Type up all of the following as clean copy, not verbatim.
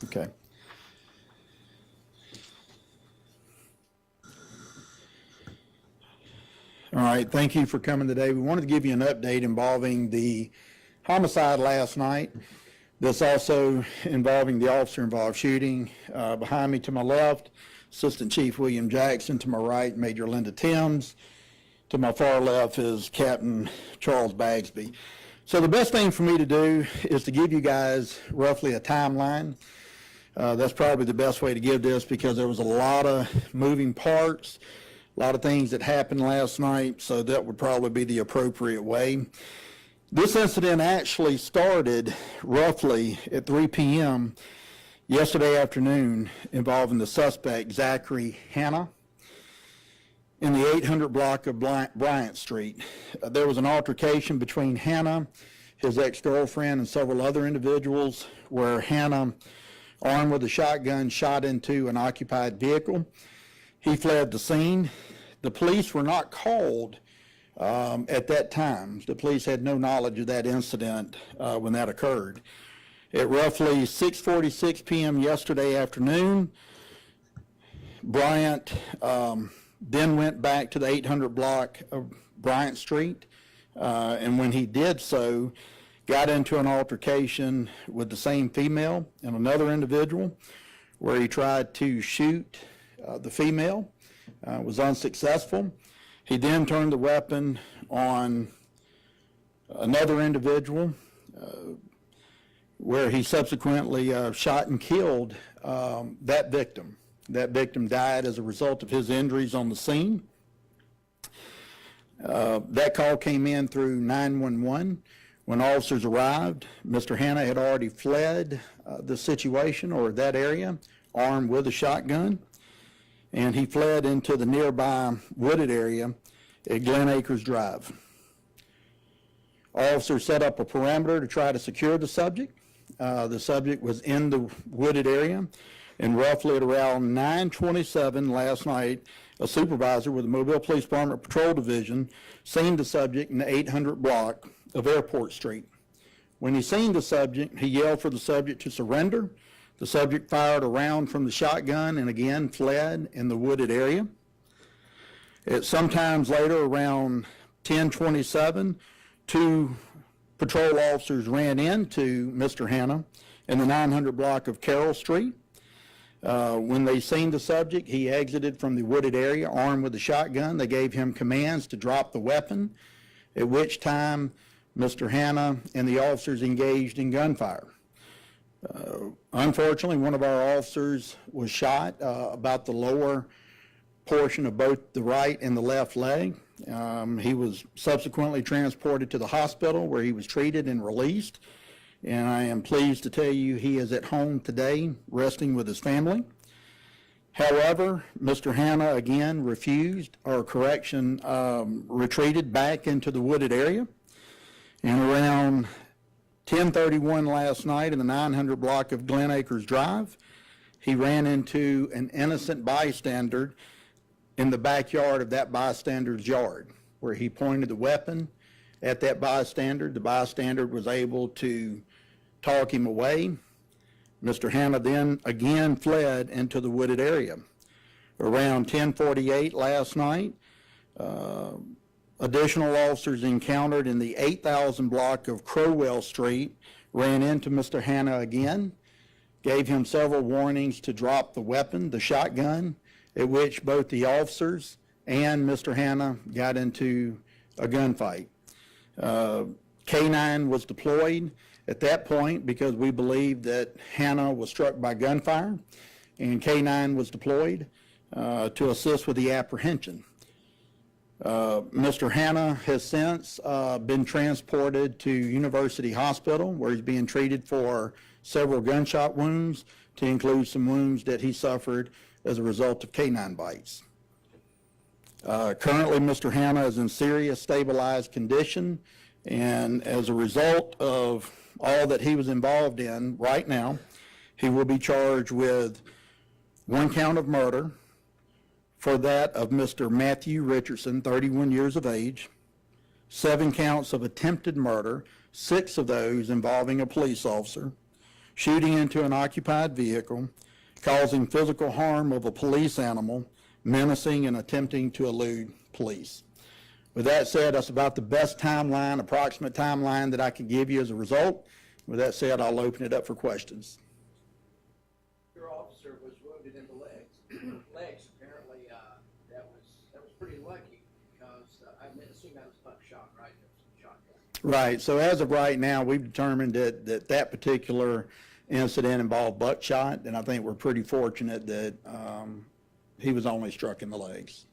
Okay. All right, thank you for coming today. We wanted to give you an update involving the homicide last night. This also involving the officer-involved shooting. Behind me to my left, Assistant Chief William Jackson. To my right, Major Linda Timms. To my far left is Captain Charles Bagsby. So the best thing for me to do is to give you guys roughly a timeline. That's probably the best way to give this because there was a lot of moving parts, a lot of things that happened last night, so that would probably be the appropriate way. This incident actually started roughly at 3 p.m. yesterday afternoon involving the suspect, Zachary Hanna, in the 800 block of Bryant Street. There was an altercation between Hanna, his ex-girlfriend, and several other individuals where Hanna, armed with a shotgun, shot into an occupied vehicle. He fled the scene. The police were not called at that time. The police had no knowledge of that incident when that occurred. At roughly 6:46 p.m. yesterday afternoon, Bryant then went back to the 800 block of Bryant Street, and when he did so, got into an altercation with the same female and another individual where he tried to shoot the female, was unsuccessful. He then turned the weapon on another individual where he subsequently shot and killed that victim. That victim died as a result of his injuries on the scene. That call came in through 911. When officers arrived, Mr. Hanna had already fled the situation or that area, armed with a shotgun, and he fled into the nearby wooded area at Glen Acres Drive. Officers set up a perimeter to try to secure the subject. The subject was in the wooded area, and roughly at around 9:27 last night, a supervisor with the Mobile Police Department Patrol Division seen the subject in the 800 block of Airport Street. When he seen the subject, he yelled for the subject to surrender. The subject fired a round from the shotgun and again fled in the wooded area. Sometimes later, around 10:27, two patrol officers ran into Mr. Hanna in the 900 block of Carroll Street. When they seen the subject, he exited from the wooded area armed with a shotgun. They gave him commands to drop the weapon, at which time Mr. Hanna and the officers engaged in gunfire. Unfortunately, one of our officers was shot about the lower portion of both the right and the left leg. He was subsequently transported to the hospital where he was treated and released. And I am pleased to tell you he is at home today, resting with his family. However, Mr. Hanna again retreated back into the wooded area. And around 10:31 last night in the 900 block of Glen Acres Drive, he ran into an innocent bystander in the backyard of that bystander's yard, where he pointed the weapon at that bystander. The bystander was able to talk him away. Mr. Hanna then again fled into the wooded area. Around 10:48 last night, additional officers encountered in the 8000 block of Crowell Street ran into Mr. Hanna again, gave him several warnings to drop the weapon, the shotgun, at which both the officers and Mr. Hanna got into a gunfight. K-9 was deployed at that point because we believed that Hanna was struck by gunfire, and K-9 was deployed to assist with the apprehension. Mr. Hanna has since been transported to University Hospital, where he's being treated for several gunshot wounds, to include some wounds that he suffered as a result of K-9 bites. Currently, Mr. Hanna is in serious stabilized condition, and as a result of all that he was involved in right now, he will be charged with 1 count of murder for that of Mr. Matthew Richardson, 31 years of age, 7 counts of attempted murder, 6 of those involving a police officer, shooting into an occupied vehicle, causing physical harm of a police animal, menacing and attempting to elude police. With that said, that's about the best timeline, approximate timeline that I can give you as a result. With that said, I'll open it up for questions. Your officer was wounded in the legs. Apparently, that was pretty lucky because I assume that was buckshot, right? That was shotgun. Right. So as of right now, we've determined that particular incident involved buckshot, and I think we're pretty fortunate that he was only struck in the legs.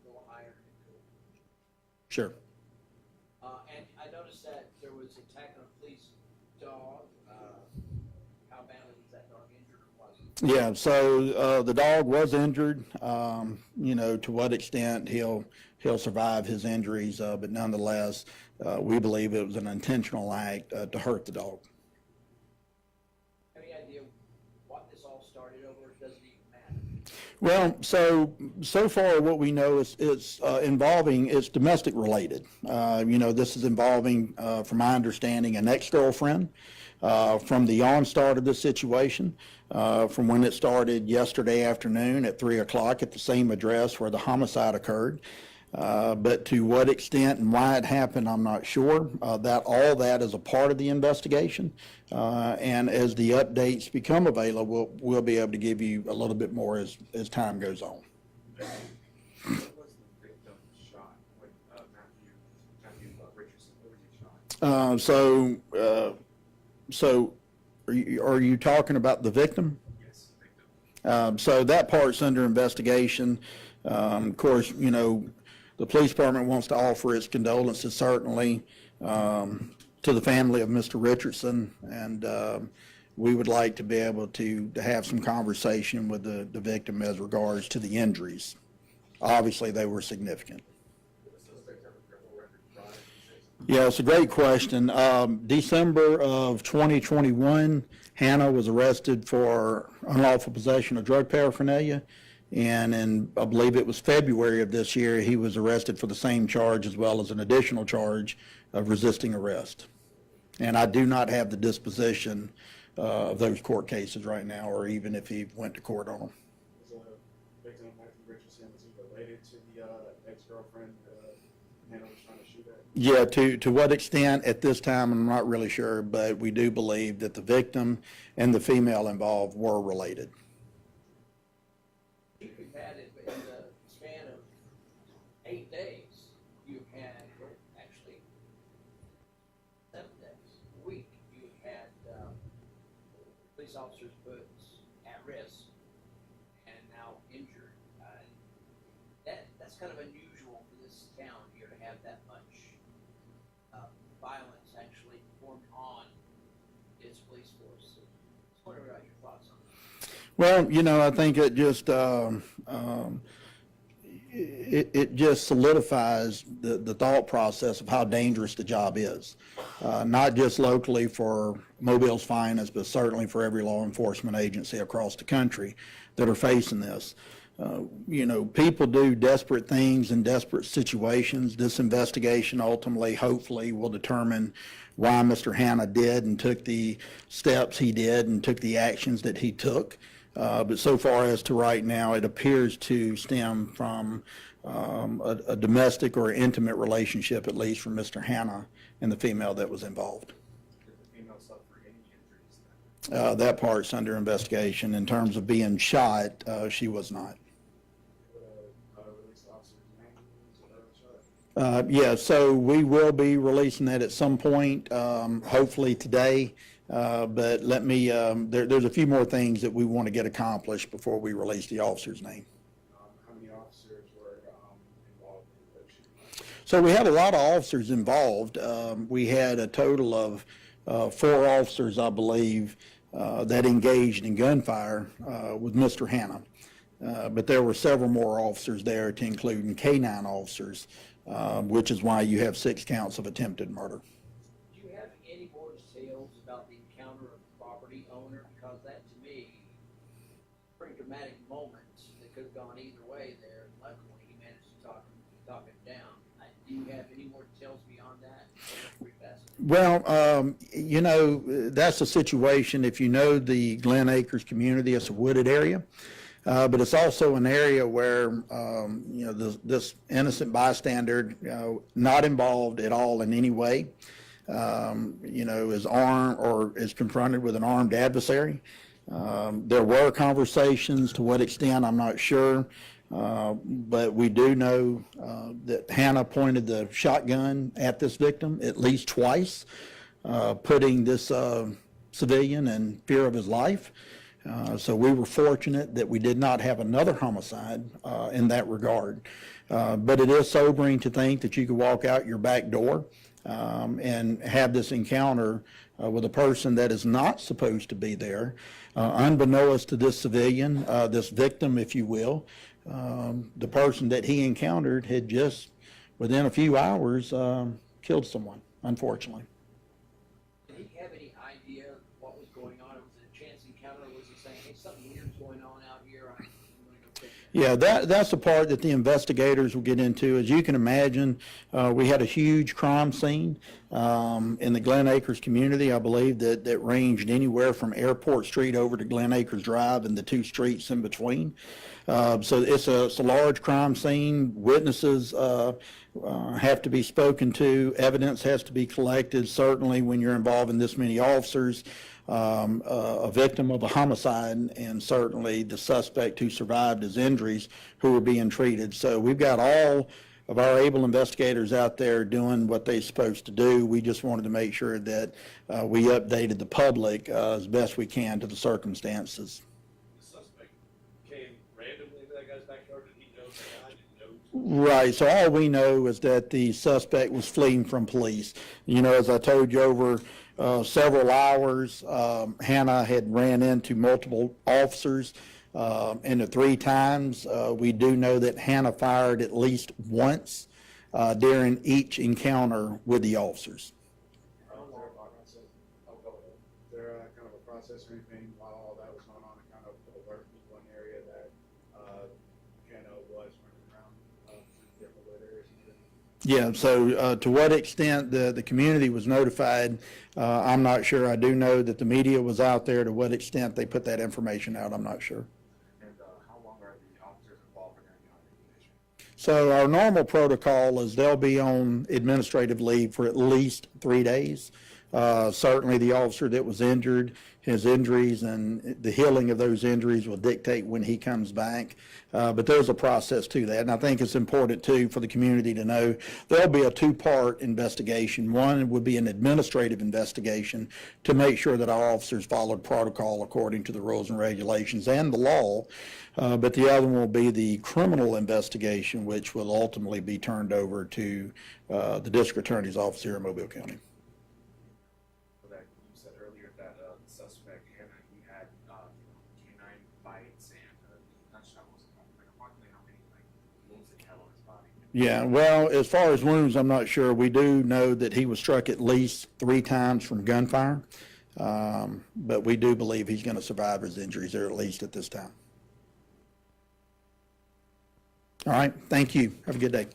Little iron. Sure. And I noticed that there was an attack on a police dog. How badly was that dog injured or was it? Yeah, so the dog was injured. You know, to what extent he'll survive his injuries, but nonetheless, we believe it was an intentional act to hurt the dog. Any idea what this all started over? It doesn't even matter. Well, so far what we know is it's domestic related. You know, this is involving, from my understanding, an ex-girlfriend. From the onstart of this situation, from when it started yesterday afternoon at 3 o'clock at the same address where the homicide occurred. But to what extent and why it happened, I'm not sure. All that is a part of the investigation. And as the updates become available, we'll be able to give you a little bit more as time goes on. What was the victim shot? Matthew Richardson, what was he shot? So are you talking about the victim? Yes, the victim. So that part's under investigation. Of course, you know, the police department wants to offer its condolences certainly to the family of Mr. Richardson, and we would like to be able to have some conversation with the victim as regards to the injuries. Obviously, they were significant. Yeah, it's a great question. December of 2021, Hannah was arrested for unlawful possession of drug paraphernalia. And in, I believe it was February of this year, he was arrested for the same charge as well as an additional charge of resisting arrest. And I do not have the disposition of those court cases right now, or even if he went to court on them. Was the victim of Matthew Richardson, was he related to the ex-girlfriend Hannah was trying to shoot at? Yeah, to what extent at this time, I'm not really sure, but we do believe that the victim and the female involved were related. You've had it in the span of 8 days. You've had, actually, 7 days, a week. You've had police officers put at risk and now injured. That's kind of unusual for this town here to have that much violence actually performed on its police force. Just wonder about your thoughts on that. Well, you know, I think it just it just solidifies the thought process of how dangerous the job is, not just locally for Mobile's finest, but certainly for every law enforcement agency across the country that are facing this. You know, people do desperate things in desperate situations. This investigation ultimately, hopefully, will determine why Mr. Hannah did and took the steps he did and took the actions that he took. But so far as to right now, it appears to stem from a domestic or intimate relationship, at least from Mr. Hannah and the female that was involved. Did the female suffer any injuries? That part's under investigation. In terms of being shot, she was not. Release the officer's name so that was shot? Yeah, so we will be releasing that at some point, hopefully today. But let me, there's a few more things that we want to get accomplished before we release the officer's name. How many officers were involved in the shooting? So we had a lot of officers involved. We had a total of 4 officers, I believe, that engaged in gunfire with Mr. Hannah. But there were several more officers there, to include canine officers, which is why you have 6 counts of attempted murder. Do you have any more details about the encounter of the property owner? Because that, to me, pretty dramatic moment that could have gone either way there. Luckily, he managed to talk him down. Do Do you have any more details beyond that? Pretty fast. Well, that's a situation, if you know the Glen Acres community, it's a wooded area. But it's also an area where, this innocent bystander, not involved at all in any way, is armed or is confronted with an armed adversary. There were conversations, to what extent, I'm not sure. But we do know that Hannah pointed the shotgun at this victim at least twice, putting this civilian in fear of his life. So we were fortunate that we did not have another homicide in that regard. But it is sobering to think that you could walk out your back door and have this encounter with a person that is not supposed to be there, unbeknownst to this civilian, this victim, if you will. The person that he encountered had just, within a few hours, killed someone, unfortunately. Did he have any idea what was going on? Was it a chance encounter? Or was he saying, hey, something weird's going on out here? I'm going to go check it out? Yeah, that's the part that the investigators will get into. As you can imagine, we had a huge crime scene in the Glen Acres community. I believe that ranged anywhere from Airport Street over to Glen Acres Drive and the two streets in between. So it's a large crime scene. Witnesses have to be spoken to. Evidence has to be collected. Certainly when you're involved in this many officers, a victim of a homicide, and certainly the suspect who survived his injuries who were being treated. So we've got all of our able investigators out there doing what they're supposed to do. We just wanted to make sure that we updated the public as best we can to the circumstances. The suspect came randomly to that guy's backyard. Did he know the guy? Did he know? Right, so all we know is that the suspect was fleeing from police. As I told you, over several hours, Hannah had ran into multiple officers, and the 3 times, we do know that Hannah fired at least once during each encounter with the officers. Is there kind of a process or anything while all that was going on to kind of alert people in the area that Hannah was running around to different wood areas? Yeah, so to what extent the community was notified, I'm not sure. I do know that the media was out there. To what extent they put that information out, I'm not sure. And how long are the officers involved in any investigation? So our normal protocol is they'll be on administrative leave for at least 3 days. Certainly the officer that was injured, his injuries and the healing of those injuries will dictate when he comes back. But there's a process to that. And I think it's important too for the community to know there'll be a 2-part investigation. One would be an administrative investigation to make sure that our officers followed protocol according to the rules and regulations and the law. But the other one will be the criminal investigation, which will ultimately be turned over to the district attorney's office here in Mobile County. That you said earlier that the suspect he had canine bites and gunshots. Like approximately how many wounds did he have on his body? Yeah, well, as far as wounds, I'm not sure. We do know that he was struck at least 3 times from gunfire, but we do believe he's going to survive his injuries, or at least at this time. All right, thank you. Have a good day.